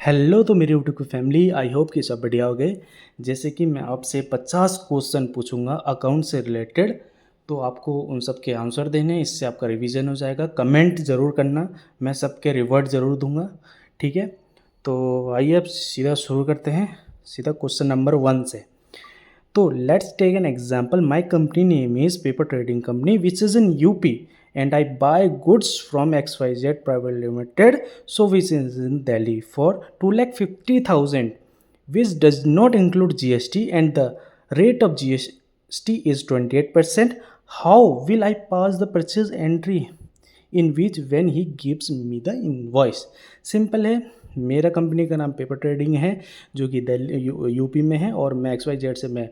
Hello तो मेरी YouTube की फैमिली, आई होप कि सब बढ़िया हो गए। जैसे कि मैं आपसे 50 क्वेश्चन पूछूंगा अकाउंट से रिलेटेड, तो आपको उन सब के आंसर देने, इससे आपका रिवीजन हो जाएगा। कमेंट ज़रूर करना, मैं सबके रिवर्ट ज़रूर दूंगा, ठीक है। तो आइए अब सीधा शुरू करते हैं, सीधा क्वेश्चन नंबर 1 से। तो let's take an example, my company name is paper trading company which is in UP and I buy goods from XYZ Private Limited, so which is in Delhi for 2,50,000, which does not include GST and the rate of GST is 28%. How will I pass the purchase entry in which when he gives me the invoice? Simple है, मेरा company का नाम paper trading है जो कि Delhi UP में है, और मैं XYZ से मैं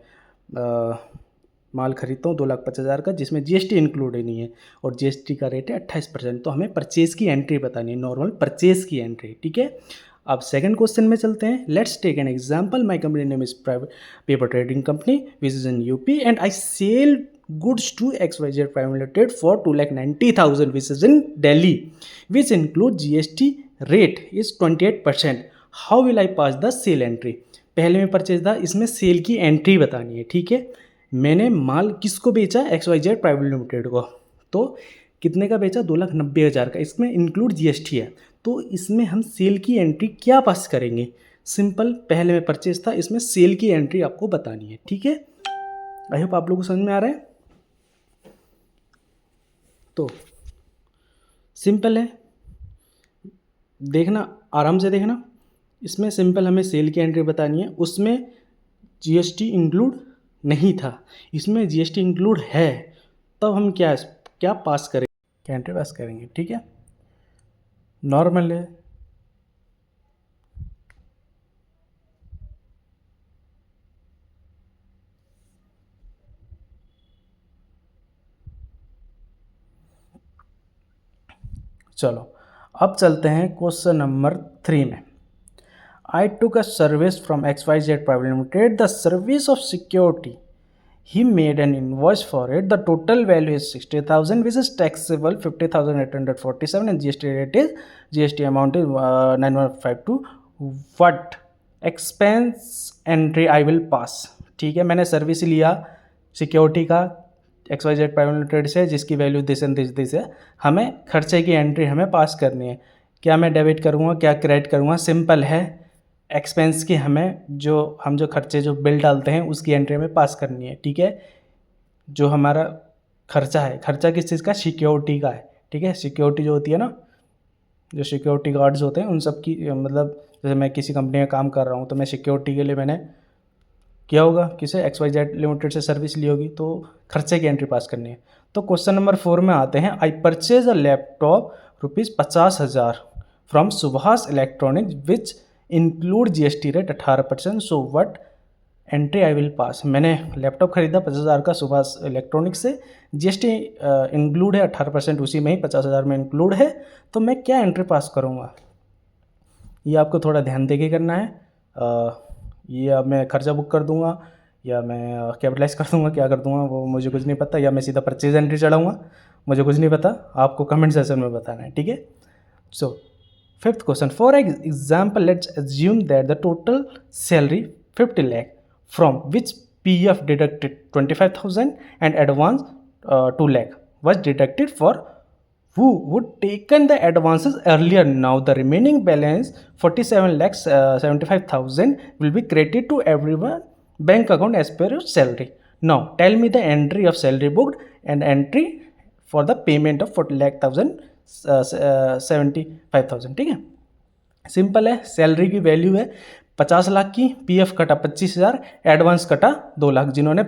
माल खरीदता हूँ 2,50,000 का, जिसमें जीएसटी इंक्लूड ही नहीं है, और जीएसटी का रेट है 28%। तो हमें परचेज़ की एंट्री बतानी है, नॉर्मल परचेज़ की एंट्री, ठीक है। अब सेकंड क्वेश्चन में चलते हैं। Let's take an example, my company name is private paper trading company which is in UP and I sell goods to XYZ private limited for 2,90,000 which is in Delhi, which include GST rate is 28%। How will I pass the sale entry? पहले में purchase था, इसमें cell की entry बतानी है, ठीक है। मैंने माल किसको बेचा? XYZ प्राइवेट लिमिटेड को। तो कितने का बेचा? 2,90,000 का, इसमें इंक्लूड जीएसटी है। तो इसमें हम सेल की एंट्री क्या पास करेंगे? सिंपल, पहले में परचेज था, इसमें सेल की एंट्री आपको बतानी है, ठीक है। आई होप आप लोगों को समझ में आ रहा है। तो सिंपल है, देखना, आराम से देखना। इसमें सिंपल हमें सेल की एंट्री बतानी है, उसमें जीएसटी इंक्लूड नहीं था, इसमें जीएसटी इंक्लूड है। तब हम क्या पास करेंगे, क्या एंट्री पास करेंगे, ठीक है। नॉर्मल है, चलो अब चलते हैं क्वेश्चन नंबर 3 में। I took a service from XYZ Private Limited, the service of security. He made an invoice for it. The total value is 60,000, which is taxable 50,847, and GST rate is GST amount is 9152. What expense entry I will pass? ठीक है, मैंने service लिया security का XYZ private limited से, जिसकी value this है। हमें खर्चे की एंट्री हमें पास करनी है। क्या मैं डेबिट करूँगा, क्या क्रेडिट करूँगा? सिंपल है, एक्सपेंस की हमें जो खर्चे जो बिल डालते हैं उसकी एंट्री हमें पास करनी है, ठीक है। जो हमारा खर्चा है, खर्चा किस चीज़ का? सिक्योरिटी का है, ठीक है। सिक्योरिटी जो होती है ना, जो सिक्योरिटी गार्ड्स होते हैं उन सब की, मतलब जैसे मैं किसी कंपनी में काम कर रहा हूँ तो मैं सिक्योरिटी के लिए मैंने किया होगा, किसे? XYZ लिमिटेड से सर्विस ली होगी, तो खर्चे की एंट्री पास करनी है। तो क्वेश्चन नंबर 4 में आते हैं। I purchase a laptop ₹50,000 from Subhash electronics which include GST rate 18%, so what entry I will pass? मैंने लैपटॉप खरीदा 50,000 का सुभाष इलेक्ट्रॉनिक्स से, जीएसटी इंक्लूड है 18%, उसी में ही 50,000 में इंक्लूड है। तो मैं क्या एंट्री पास करूँगा, ये आपको थोड़ा ध्यान दे के करना है। ये अब मैं खर्चा बुक कर दूंगा, या मैं कैपिटलाइज कर दूंगा, क्या कर दूंगा वो मुझे कुछ नहीं पता, या मैं सीधा परचेज एंट्री चढ़ाऊँगा, मुझे कुछ नहीं पता। आपको कमेंट सेक्शन में बताना है, ठीक है। So fifth question, for example let's assume that the total salary 50 lakh from which PF deducted 25,000 and advance 2 lakh was deducted for who would taken the advances earlier. Now the remaining balance 47,75,000 will be credited to everyone bank account as per your salary. Now tell me the entry of salary booked and entry for the payment of 75,000, ठीक है। Simple है, salary की value है 50 लाख की, PF कटा 25,000, advance कटा 2 लाख। जिन्होंने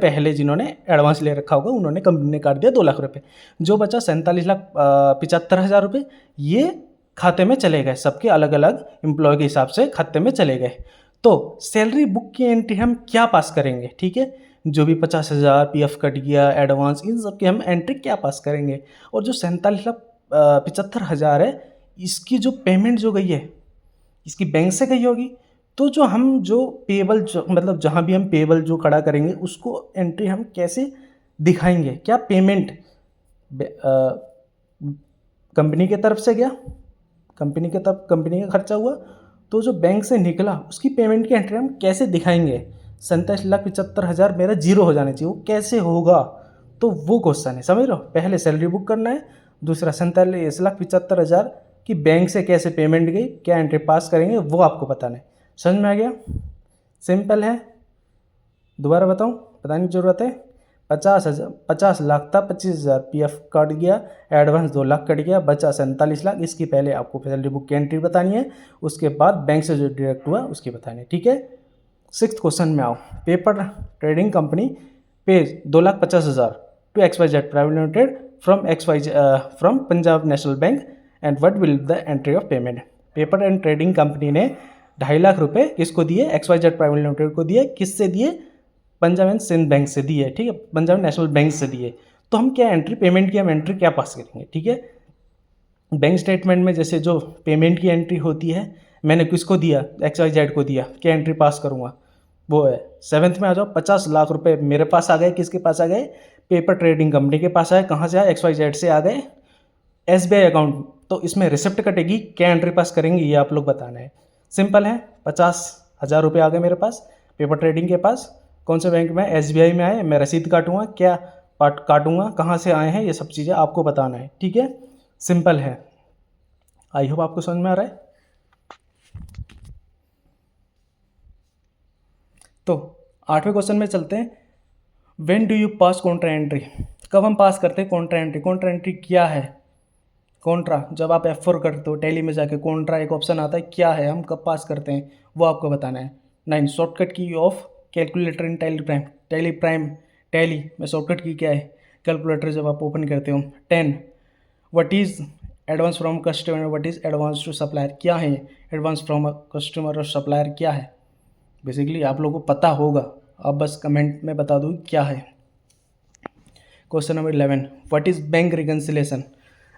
advance ले रखा होगा उन्होंने कंपनी ने काट दिया 2 लाख रुपए। जो बचा 47,75,000 रुपये, ये खाते में चले गए, सबके अलग अलग एम्प्लॉय के हिसाब से खाते में चले गए। तो सैलरी बुक की एंट्री हम क्या पास करेंगे, ठीक है। जो भी 50,000 PF कट गया, एडवांस, इन सब की हम एंट्री क्या पास करेंगे। और जो 47,75,000 है, इसकी जो पेमेंट जो गई है, इसकी बैंक से गई होगी। तो जो पेबल, मतलब जहाँ भी हम पेबल जो खड़ा करेंगे उसको एंट्री हम कैसे दिखाएंगे? क्या पेमेंट कंपनी के तरफ से गया, कंपनी का खर्चा हुआ, तो जो बैंक से निकला उसकी पेमेंट की एंट्री हम कैसे दिखाएंगे? 27,75,000 मेरा जीरो हो जाना चाहिए, वो कैसे होगा? तो वो क्वेश्चन है, समझ रहे हो? पहले सैलरी बुक करना है, दूसरा 47,75,000 की बैंक से कैसे पेमेंट गई, क्या एंट्री पास करेंगे, वो आपको बताना है। समझ में आ गया? सिंपल है। दोबारा बताऊं? बताने की ज़रूरत है। 50 लाख था, 25,000 PF कट गया, एडवांस 2 लाख कट गया, बचा 47 लाख। इसकी पहले आपको सैलरी बुक की एंट्री बतानी है, उसके बाद बैंक से जो डायरेक्ट हुआ उसकी बतानी है, ठीक है। 6th क्वेश्चन में आओ। Paper trading company pays 2,50,000 to XYZ private limited from Punjab National Bank and what will the entry of payment. Paper and trading company ने 2.5 लाख रुपए किसको दिए? XYZ प्राइवेट लिमिटेड को दिए। किससे दिए? पंजाब एंड सिंध बैंक से दिए, ठीक है, पंजाब नेशनल बैंक से दिए। तो हम क्या एंट्री पेमेंट की हम एंट्री क्या पास करेंगे, ठीक है। बैंक स्टेटमेंट में जैसे जो पेमेंट की एंट्री होती है, मैंने किसको दिया? XYZ को दिया, क्या एंट्री पास करूँगा? वो है 7th में आ जाओ। 50 लाख रुपए मेरे पास आ गए, किसके पास आ गए? पेपर ट्रेडिंग कंपनी के पास आए। कहाँ से आए? XYZ से आ गए SBI अकाउंट। तो इसमें रिसिप्ट कटेगी, क्या एंट्री पास करेंगे ये आप लोग बताना है। सिंपल है। 50,000 रुपये आ गए मेरे पास पेपर ट्रेडिंग के पास। कौन से बैंक में? SBI में आए। मैं रसीद काटूंगा, क्या पार्ट काटूंगा, कहाँ से आए हैं, ये सब चीज़ें आपको बताना है, ठीक है। सिंपल है। आई होप आपको समझ में आ रहा है। तो 8वें क्वेश्चन में चलते हैं। When do you pass Contra entry? कब हम पास करते हैं कॉन्ट्रा एंट्री? कॉन्ट्रा एंट्री क्या है? कॉन्ट्रा जब आप F4 करते हो टैली में जाके, कॉन्ट्रा एक ऑप्शन आता है, क्या है, हम कब पास करते हैं, वो आपको बताना है। 9 शॉर्टकट की ऑफ कैलकुलेटर इन टैली में शॉर्टकट की क्या है? कैलकुलेटर जब आप ओपन करते हो। 10 what is advance from customer, what is advance to supplier? क्या है एडवांस फ्रॉम कस्टमर और सप्लायर क्या है? बेसिकली आप लोगों को पता होगा, आप बस कमेंट में बता दो क्या है। Question number 11 what is bank reconciliation?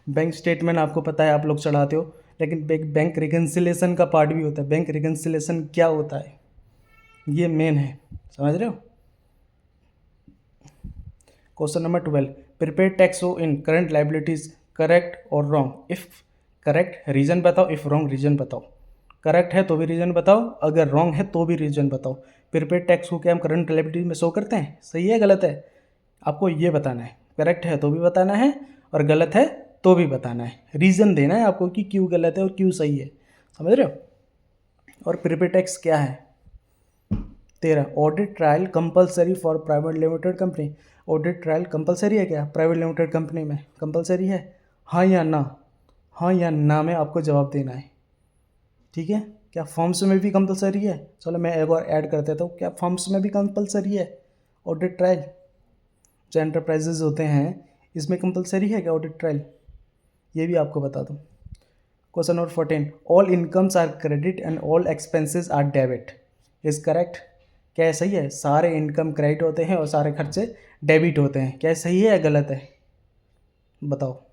Bank statement आपको पता है, आप लोग चढ़ाते हो, लेकिन बैंक रिकन्सिलेशन का पार्ट भी होता है। बैंक रिकन्सिलेशन क्या होता है, ये मेन है, समझ रहे हो। क्वेश्चन नंबर 12 प्रीपेड टैक्स हो इन करंट लाइबिलिटीज करेक्ट और रॉन्ग? इफ़ करेक्ट रीजन बताओ, इफ़ रॉन्ग रीजन बताओ। करेक्ट है तो भी रीजन बताओ, अगर रॉन्ग है तो भी रीजन बताओ। प्रीपेड टैक्स को क्या हम करंट लाइबिलिटी में शो करते हैं? सही है गलत है? आपको ये बताना है। करेक्ट है तो भी बताना है और गलत है तो भी बताना है। रीज़न देना है आपको कि क्यों गलत है और क्यों सही है, समझ रहे हो। और प्रीपेड टैक्स क्या है? 13 audit trial compulsory for private limited company? Audit trial compulsory है क्या प्राइवेट लिमिटेड कंपनी में? कंपलसरी है, हाँ या ना? हाँ या ना में आपको जवाब देना है, ठीक है। क्या फॉर्म्स में भी कंपलसरी है? चलो मैं एक और ऐड कर देता हूँ, क्या फॉर्म्स में भी कंपलसरी है ऑडिट ट्रायल? जो एंटरप्राइजेज होते हैं इसमें कंपलसरी है क्या ऑडिट ट्रायल? ये भी आपको बता दूँ। Question number 14 all incomes are credit and all expenses are debit is correct? क्या सही है? सारे इनकम क्रेडिट होते हैं और सारे खर्चे डेबिट होते हैं, क्या सही है या गलत है? बताओ।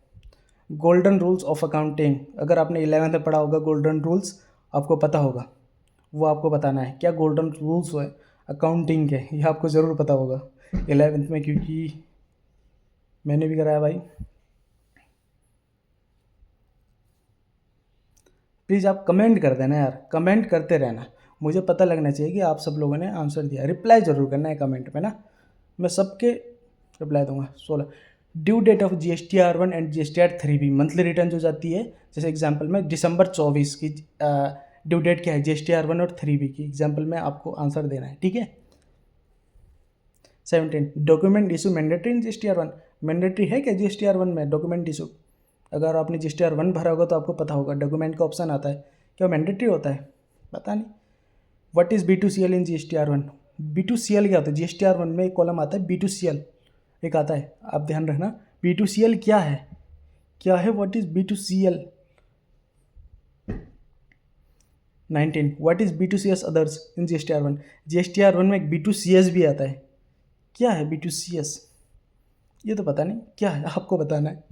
गोल्डन रूल्स ऑफ अकाउंटिंग, अगर आपने 11th में पढ़ा होगा गोल्डन रूल्स, आपको पता होगा, वो आपको बताना है। क्या गोल्डन रूल्स है अकाउंटिंग के, ये आपको ज़रूर पता होगा 11th में, क्योंकि मैंने भी कराया भाई। प्लीज़ आप कमेंट कर देना यार, कमेंट करते रहना, मुझे पता लगना चाहिए कि आप सब लोगों ने आंसर दिया। रिप्लाई ज़रूर करना है कमेंट में ना, मैं सबके रिप्लाई दूंगा। 16 due date of GSTR1 and GSTR3B monthly return जो जाती है, जैसे एग्जांपल में दिसंबर 24 की ड्यू डेट क्या है GSTR1 और 3B की, एग्जांपल में आपको आंसर देना है, ठीक है। 17 डॉक्यूमेंट इशू मैंडेटरी इन GSTR1? मैंडेटरी है क्या GSTR1 में डॉक्यूमेंट इशू? अगर आपने GSTR1 भरा होगा तो आपको पता होगा, डॉक्यूमेंट का ऑप्शन आता है, क्या मैंडेटरी होता है? पता नहीं। What is B2CL in GSTR1? B2CL क्या होता है? GSTR1 में एक कॉलम आता है B2CL, एक आता है, आप ध्यान रखना। B2CL क्या है, क्या है, what is B2CL? 19 what is B2CS others in GSTR1? GSTR1 में एक B2CS भी आता है, क्या है B2CS? ये तो पता नहीं क्या है, आपको बताना है।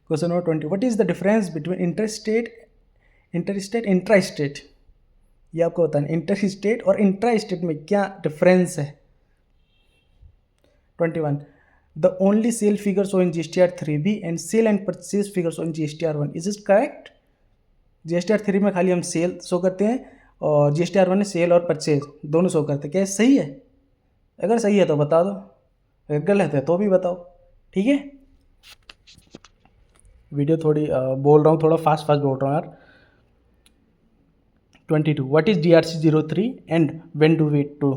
Question number 20 what is the difference between interstate intra state? ये आपको बताना है, इंटर स्टेट और इंट्रा स्टेट में क्या डिफरेंस है। 21 the only sale figures on GSTR3B and sale and purchase figures on GSTR1 is it correct? GSTR3 में खाली हम सेल शो करते हैं और GSTR1 में सेल और परचेज दोनों शो करते हैं। क्या ये सही है? अगर सही है तो बता दो, अगर गलत है तो भी बताओ, ठीक है। वीडियो थोड़ी बोल रहा हूँ, थोड़ा फास्ट बोल रहा हूँ यार। 22 what is DRC03 and when do we to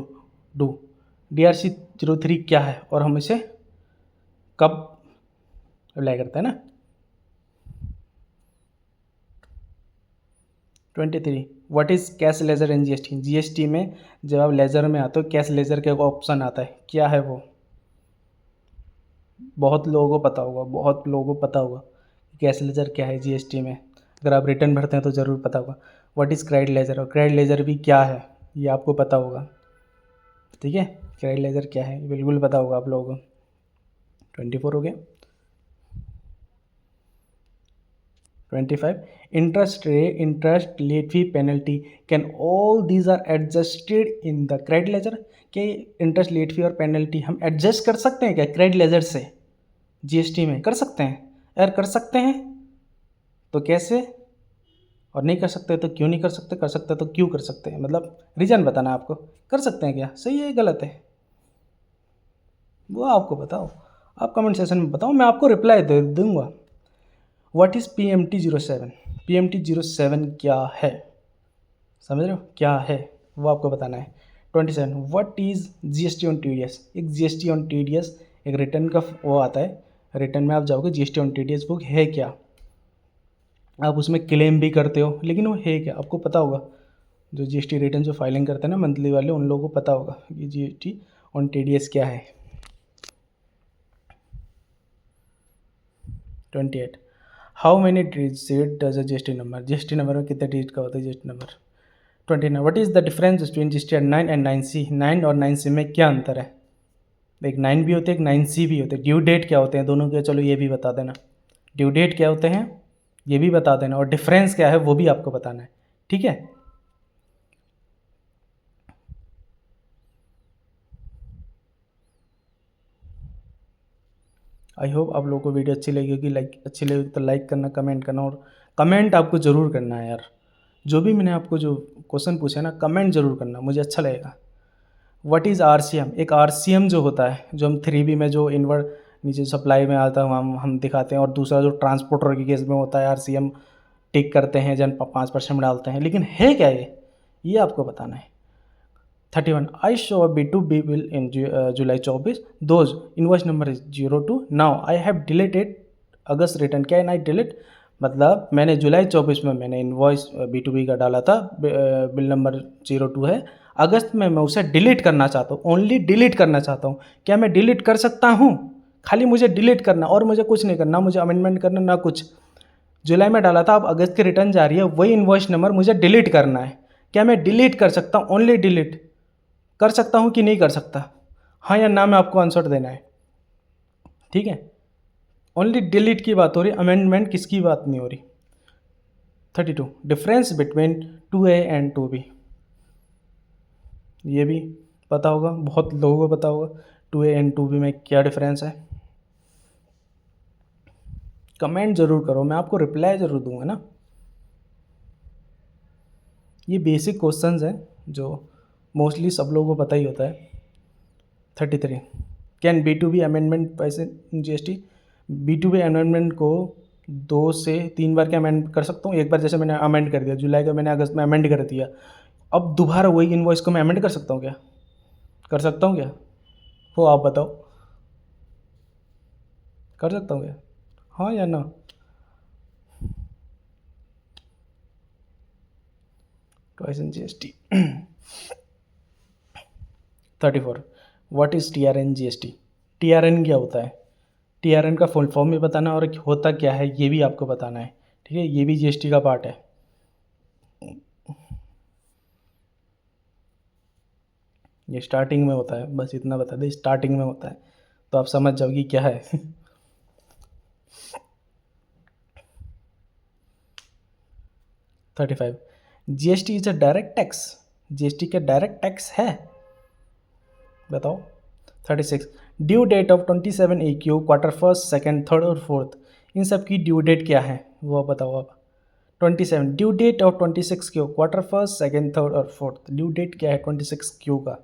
do. DRC03 क्या है और हम इसे कब अप्लाई करते हैं ना। 23 what is cash ledger in GST। GST में जब आप लेजर में आते हो, कैश लेजर का ऑप्शन आता है, क्या है वो? बहुत लोगों को पता होगा कैश लेजर क्या है GST में। अगर आप रिटर्न भरते हैं तो ज़रूर पता होगा। व्हाट इज़ क्रेडिट लेजर, और क्रेडिट लेजर भी क्या है ये आपको पता होगा, ठीक है। क्रेडिट लेजर क्या है बिल्कुल पता होगा आप लोगों को। 24 हो गया। 25 interest late fee penalty can all these are adjusted in the credit ledger. कि इंटरेस्ट लेट फी और पेनल्टी हम एडजस्ट कर सकते हैं क्या क्रेडिट लेजर से GST में? कर सकते हैं। अगर कर सकते हैं तो कैसे, और नहीं कर सकते तो क्यों नहीं कर सकते, कर सकते तो क्यों कर सकते हैं, मतलब रीज़न बताना आपको। कर सकते हैं क्या, सही है गलत है वो आपको बताओ, आप कमेंट सेक्शन में बताओ, मैं आपको रिप्लाई दे दूँगा। What is PMT07। PMT07 क्या है, समझ रहे हो क्या है, वो आपको बताना है। 27 what is GST on TDS। एक GST ऑन TDS एक रिटर्न का वो आता है, रिटर्न में आप जाओगे GST ऑन TDS बुक है क्या, आप उसमें क्लेम भी करते हो, लेकिन वो है क्या आपको पता होगा। जो GST रिटर्न जो फाइलिंग करते हैं ना मंथली वाले, उन लोगों को पता होगा कि GST ऑन TDS क्या है। 28 how many digit does a GST number. GST number में कितने डिजिट का होता है GST number. 29 what is the difference between GSTR9 and 9C। 9 और 9C में क्या अंतर है। एक 9 भी होते हैं, एक 9C भी होते हैं। ड्यू डेट क्या होते हैं दोनों के, चलो ये भी बता देना। ड्यू डेट क्या होते हैं ये भी बता देना, और डिफरेंस क्या है वो भी आपको बताना है, ठीक है। आई होप आप लोगों को वीडियो अच्छी लगी होगी। अच्छी लगी तो लाइक करना, कमेंट करना, और कमेंट आपको ज़रूर करना है यार। जो भी मैंने आपको जो क्वेश्चन पूछा ना, कमेंट ज़रूर करना, मुझे अच्छा लगेगा। What is RCM। एक RCM जो होता है, जो हम 3B में जो इनवर्ड नीचे सप्लाई में आता है हम दिखाते हैं, और दूसरा जो ट्रांसपोर्टर के केस में होता है RCM टिक करते हैं, जन 5% डालते हैं, लेकिन है क्या ये आपको बताना है। 31 I show B2B bill in July 24 those invoice number is 02 now I have deleted August return. क्या है डिलीट, मतलब मैंने जुलाई 24 में मैंने इनवॉइस B2B का डाला था, बिल नंबर 02 है। अगस्त में मैं उसे डिलीट करना चाहता हूँ, ओनली डिलीट करना चाहता हूँ। क्या मैं डिलीट कर सकता हूँ? खाली मुझे डिलीट करना, और मुझे कुछ नहीं करना, मुझे अमेंडमेंट करना ना कुछ। जुलाई में डाला था, अब अगस्त की रिटर्न जा रही है, वही इनवॉइस नंबर मुझे डिलीट करना है। क्या मैं डिलीट कर सकता हूँ? ओनली डिलीट कर सकता हूँ कि नहीं कर सकता, हाँ या ना में आपको आंसर देना है, ठीक है। ओनली डिलीट की बात हो रही, अमेंडमेंट किसकी बात नहीं हो रही। 32 difference between 2A and 2B। ये भी पता होगा, बहुत लोगों को पता होगा 2A एंड 2B में क्या डिफरेंस है। कमेंट ज़रूर करो, मैं आपको रिप्लाई ज़रूर दूंगा ना। ये बेसिक क्वेश्चंस हैं जो मोस्टली सब लोगों को पता ही होता है। 33 कैन B2B अमेंडमेंट पैसे GST। B2B अमेंडमेंट को 2 से 3 बार क्या अमेंड कर सकता हूँ। एक बार जैसे मैंने अमेंड कर दिया जुलाई का, मैंने अगस्त में अमेंड कर दिया, अब दोबारा वही इनवॉइस को मैं अमेंड कर सकता हूँ क्या, कर सकता हूँ क्या, वो आप बताओ, कर सकता हूँ क्या, हाँ या ना। Twice in GST। 34 what is TRN GST। TRN क्या होता है, TRN का फुल फॉर्म भी बताना, और होता क्या है ये भी आपको बताना है, ठीक है। ये भी GST का पार्ट है। ये स्टार्टिंग में होता है, बस इतना बता दे, स्टार्टिंग में होता है तो आप समझ जाओगी क्या है। 35 GST is a direct tax. GST क्या डायरेक्ट टैक्स है, बताओ। 36 due date of 27 AQ quarter first second third और फोर्थ, इन सब की ड्यू डेट क्या है वो बताओ आप। 27 due date of 26 Q, quarter first, second, third और फोर्थ। ड्यू डेट क्या है 26 क्यू का,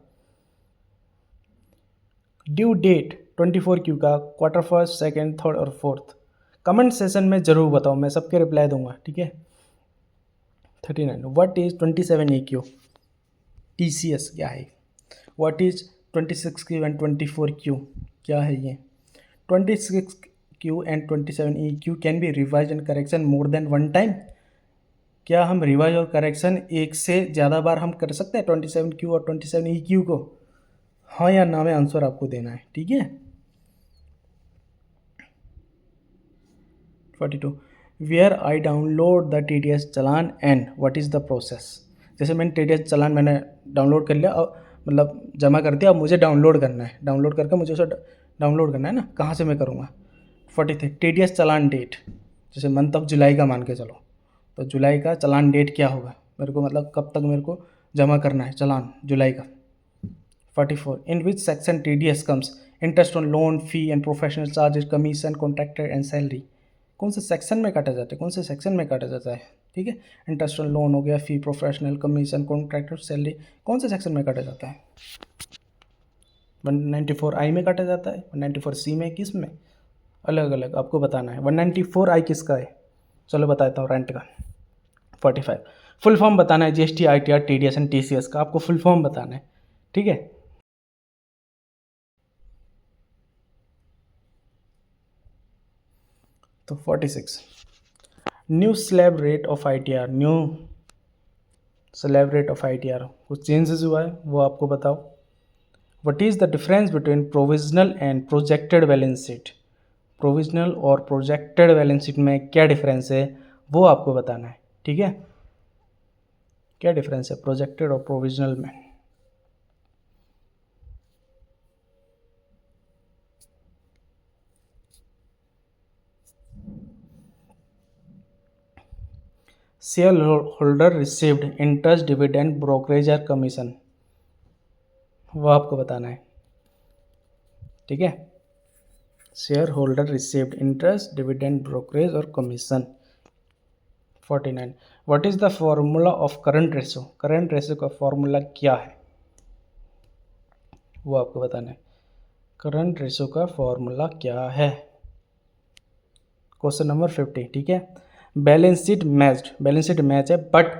ड्यू डेट 24 क्यू का, क्वार्टर फर्स्ट, सेकेंड, थर्ड और फोर्थ। कमेंट सेशन में ज़रूर बताओ, मैं सबके रिप्लाई दूंगा, ठीक है। 39 what is 27 E Q, TCS क्या है। What is 26 Q and 24 Q क्या है ये। 26 Q and 27 E Q can be revise and correction more than one time. क्या हम रिवाइज और करेक्शन एक से ज़्यादा बार हम कर सकते हैं 27 क्यू और 27 ई क्यू को, हाँ या ना में आंसर आपको देना है, ठीक है। 42 where I download the TDS challan and what is the process. जैसे मैंने TDS चलान मैंने डाउनलोड कर लिया और मतलब जमा कर दिया, अब मुझे डाउनलोड करना है, डाउनलोड करके मुझे उसे डाउनलोड करना है ना, कहाँ से मैं करूँगा। 43 TDS चलान डेट, जैसे मंथ ऑफ जुलाई का मान के चलो, तो जुलाई का चलान डेट क्या होगा मेरे को, मतलब कब तक मेरे को जमा करना है चालान जुलाई का। 44 in which section TDS comes, interest on loan, fee and professional charges, commission, contractor and salary. कौन से सेक्शन में काटा जाता है, कौन से सेक्शन में काटा जाता है, ठीक है। इंटरेस्ट ऑन लोन हो गया, फी, प्रोफेशनल, कमीशन, कॉन्ट्रैक्टर, सैलरी, कौन से सेक्शन में काटा जाता है। 194I में काटा जाता है, 194C में, किस में, अलग अलग आपको बताना है। 194I किसका है, चलो बताता हूँ, रेंट का। 45 फुल फॉर्म बताना है GST, ITR, TDS and TCS का, आपको फुल फॉर्म बताना है, ठीक है। तो 46 new slab rate of ITR, new slab rate of ITR कुछ चेंजेस हुआ है वो आपको बताओ। What is the difference between provisional and projected balance sheet, provisional और प्रोजेक्टेड बैलेंस शीट में क्या डिफरेंस है वो आपको बताना है, ठीक है। क्या डिफरेंस है प्रोजेक्टेड और प्रोविजनल में। Shareholder received interest, dividend, brokerage और कमीशन, वो आपको बताना है, ठीक है। Shareholder received interest, dividend, brokerage और commission. 49 what is the formula of current ratio, current ratio का फॉर्मूला क्या है वो आपको बताना है। करंट रेशो का फॉर्मूला क्या है। क्वेश्चन नंबर 50, ठीक है। Balance sheet matched, balance sheet match है but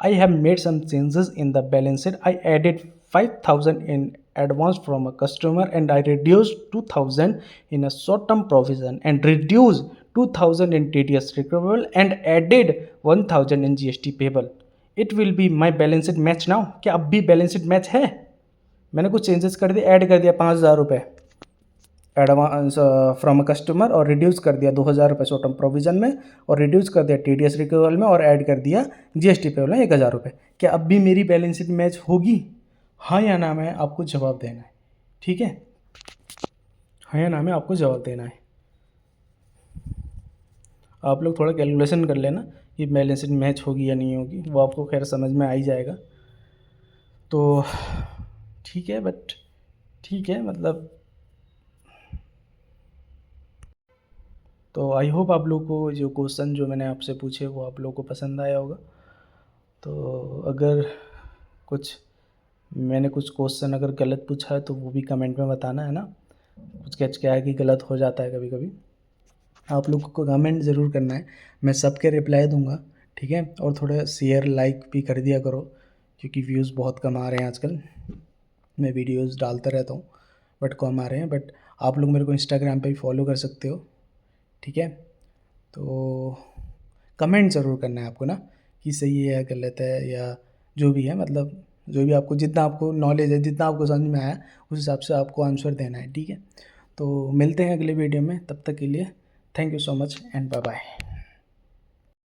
I have made some changes in the balance sheet. I added 5000 in advance from a customer and I reduced 2000 in a short term provision and reduced 2000 in TDS recoverable and added 1000 in GST payable. It will be my balance sheet match now. क्या अब भी balance sheet match है। मैंने कुछ changes कर दिए, add कर दिया 5000 रुपये एडवांस फ्रॉम अ कस्टमर और रिड्यूस कर दिया 2000 रुपये शॉर्ट टर्म प्रोविजन में और रिड्यूस कर दिया TDS रिकवरेबल में और ऐड कर दिया GST पेबल में 1000 रुपये। क्या अब भी मेरी बैलेंस शीट मैच होगी, हाँ या ना में आपको जवाब देना है, ठीक है। हाँ या ना में आपको जवाब देना है। आप लोग थोड़ा कैलकुलेशन कर लेना कि बैलेंस शीट मैच होगी या नहीं होगी, वो आपको खैर समझ में आ ही जाएगा। तो ठीक है, बट ठीक है मतलब, तो आई होप आप लोग को जो क्वेश्चन जो मैंने आपसे पूछे वो आप लोग को पसंद आया होगा। तो अगर मैंने कुछ क्वेश्चन अगर गलत पूछा है तो वो भी कमेंट में बताना है ना। कुछ क्या है कि गलत हो जाता है कभी कभी, आप लोग को कमेंट ज़रूर करना है, मैं सबके रिप्लाई दूंगा, ठीक है। और थोड़ा शेयर लाइक भी कर दिया करो क्योंकि व्यूज़ बहुत कम आ रहे हैं आजकल। मैं वीडियोज़ डालता रहता हूँ बट कम आ रहे हैं। बट आप लोग मेरे को इंस्टाग्राम पे भी फॉलो कर सकते हो, ठीक है। तो कमेंट ज़रूर करना है आपको ना कि सही है या गलत है या जो भी है, मतलब जो भी आपको जितना आपको नॉलेज है, जितना आपको समझ में आया उस हिसाब से आपको आंसर देना है, ठीक है। तो मिलते हैं अगले वीडियो में, तब तक के लिए thank you so much and bye bye.